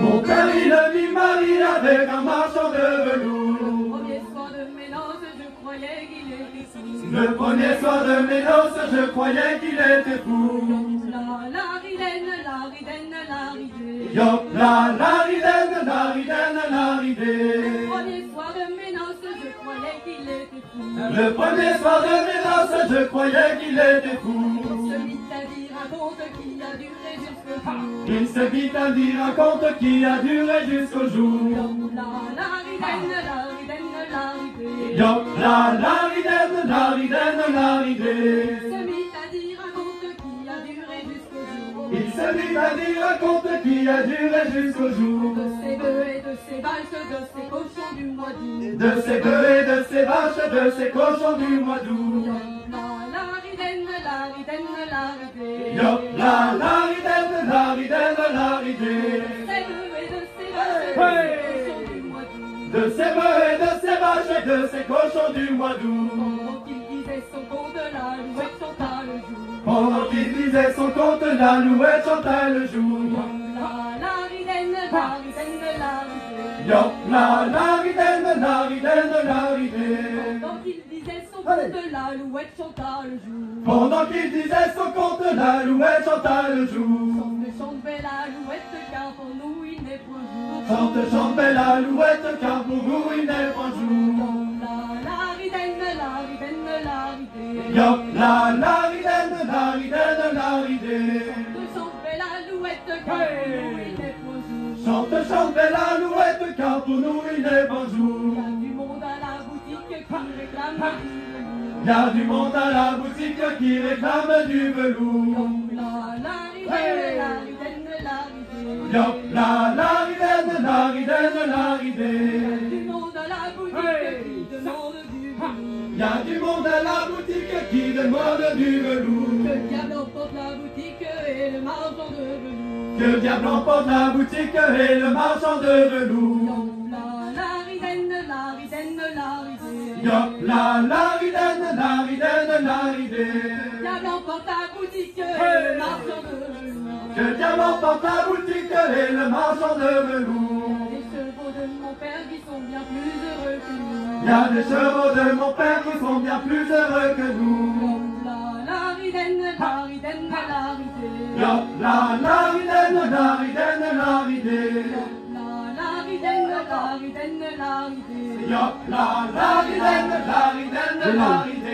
Mon père il a mis Marie avec un marchand de velours. Le premier soir de mes noces, je croyais qu'il était fou. Le premier soir de mes noces, je croyais qu'il était fou. La ridène, la ridène, la ridée. Yop la ridène, la ridène, la ridée. Le premier soir de mes noces, je croyais qu'il était fou. Le premier soir de mes noces, je croyais qu'il était fou. Il se mit à dire un conte qui a duré jusqu'au jour. Il se mit à dire un conte qui a duré jusqu'au jour. La ridène, la ridène, la ridée. Yop la ridène, la ridène, la ridée. Il se mit à dire un conte qui a duré jusqu'au jour. Il se mit à dire un conte qui a duré jusqu'au jour. De ses bœufs et de ses vaches, de ses cochons du mois d'août. De ses bœufs et de ses vaches, de ses cochons du mois d'août. La ridène, la ridène, la ridée. Yop la ridène, la ridène, la ridée. Ses bœufs et de ses vaches, de ses cochons du mois d'août. De ses bœufs et de ses vaches et de ses cochons du mois d'août. Pendant qu'il disait son conte, l'alouette chanta le jour. Pendant qu'il disait son conte, l'alouette chanta le jour. La ridène, la ridène, la ridée. Yop la ridène, la ridène, la ridée. Pendant qu'il disait son conte, l'alouette chanta le jour. Pendant qu'il disait son conte, l'alouette chanta le jour. Chante, chante, belle alouette, car pour nous il n'est point jour. Chante, chante, belle alouette, car pour vous il n'est point jour. La ridène, la ridène, la ridée. Yop la ridène, la ridène, la ridée. Chante, belle alouette, car pour nous il n'est point jour. Chante, chante, belle alouette, car pour nous il n'est pas jour. Il y a du monde à la boutique qui réclame du velours. Il y a du monde à la boutique qui réclame du velours. La ridène, la ridène, la ridée. Yop la ridène, la ridène, la ridée. Du monde à la boutique qui demande du velours. Il y a du monde à la boutique qui demande du velours. Le diable emporte la boutique et le marchand de velours. Que le diable emporte la boutique et le marchand de velours. La ridène, la ridène, la ridée. Yop la ridène, la ridène, la ridée. Le diable emporte la boutique et le marchand de velours. Que le diable emporte la boutique et le marchand de velours. Les chevaux de mon père qui sont bien plus heureux que nous. Il y a des chevaux de mon père qui sont bien plus heureux que nous. La ridène, la ridène, la ridée. Yop la ridène, la ridène, la ridée. La ridène, la ridène, la ridée. Yop la ridène, la ridène, la ridée.